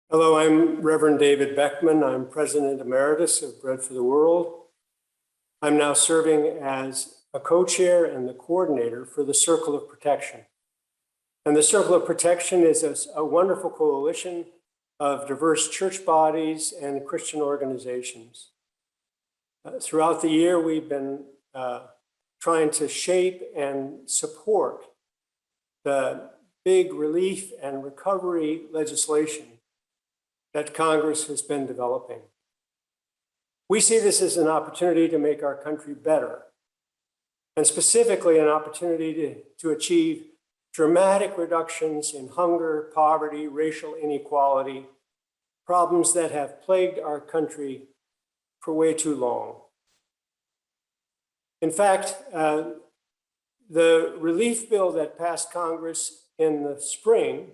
Hello, I'm Reverend David Beckman. I'm President Emeritus of Bread for the World. I'm now serving as a co-chair and the coordinator for the Circle of Protection. And the Circle of Protection is a wonderful coalition of diverse church bodies and Christian organizations. Throughout the year, we've been trying to shape and support the big relief and recovery legislation that Congress has been developing. We see this as an opportunity to make our country better, and specifically an opportunity to achieve dramatic reductions in hunger, poverty, racial inequality, problems that have plagued our country for way too long. In fact, the relief bill that passed Congress in the spring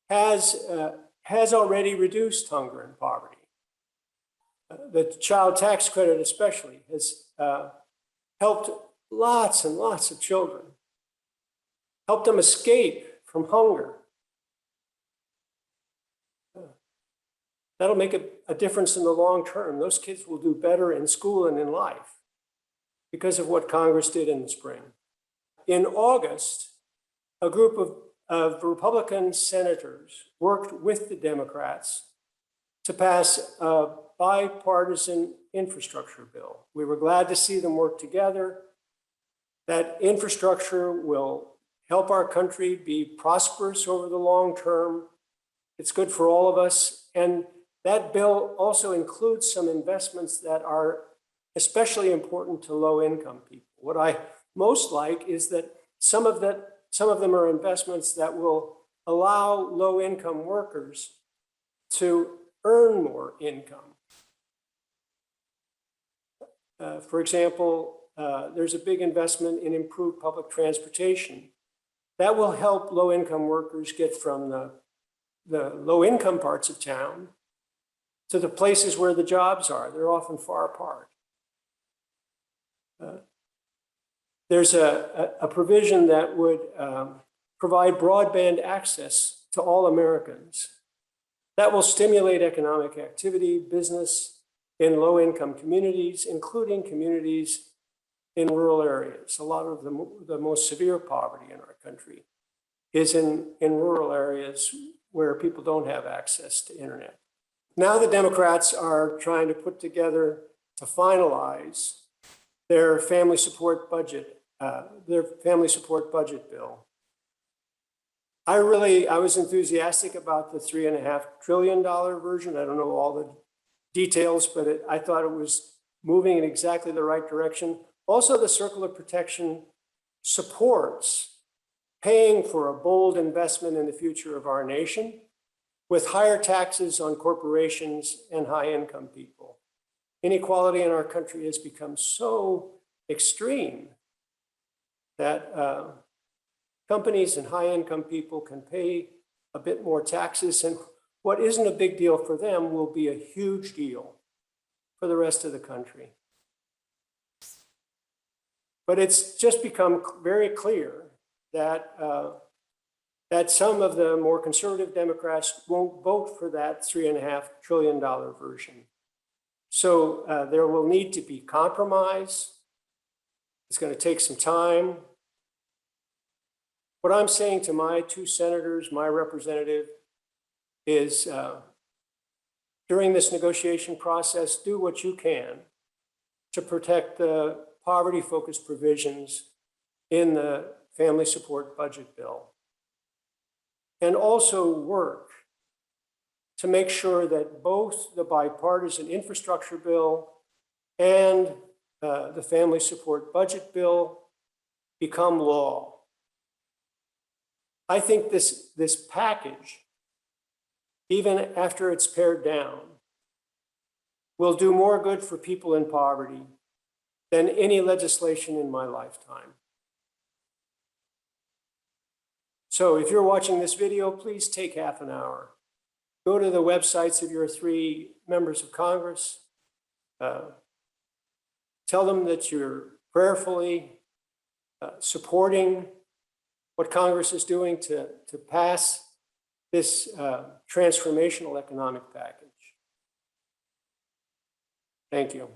has already reduced hunger and poverty. The child tax credit especially has helped lots and lots of children, helped them escape from hunger. That'll make a difference in the long term. Those kids will do better in school and in life because of what Congress did in the spring. In August, a group of Republican senators worked with the Democrats to pass a bipartisan infrastructure bill. We were glad to see them work together. That infrastructure will help our country be prosperous over the long term. It's good for all of us. And that bill also includes some investments that are especially important to low-income people. What I most like is that some of them are investments that will allow low-income workers to earn more income. For example, there's a big investment in improved public transportation that will help low-income workers get from the low-income parts of town to the places where the jobs are. They're often far apart. There's a provision that would provide broadband access to all Americans. That will stimulate economic activity, business in low-income communities, including communities in rural areas. A lot of the most severe poverty in our country is in rural areas where people don't have access to internet. Now the Democrats are trying to put together, to finalize their family support budget bill. I was enthusiastic about the $3.5 trillion version. I don't know all the details, but I thought it was moving in exactly the right direction. Also, the Circle of Protection supports paying for a bold investment in the future of our nation with higher taxes on corporations and high-income people. Inequality in our country has become so extreme that companies and high-income people can pay a bit more taxes, and what isn't a big deal for them will be a huge deal for the rest of the country. But it's just become very clear that that some of the more conservative Democrats won't vote for that $3.5 trillion version. So there will need to be compromise. It's going to take some time. What I'm saying to my two senators, my representative, is during this negotiation process, do what you can to protect the poverty-focused provisions in the family support budget bill. And also work to make sure that both the bipartisan infrastructure bill and the family support budget bill become law. I think this package, even after it's pared down, will do more good for people in poverty than any legislation in my lifetime. So if you're watching this video, please take half an hour. Go to the websites of your three members of Congress. Tell them that you're prayerfully supporting what Congress is doing to pass this transformational economic package. Thank you.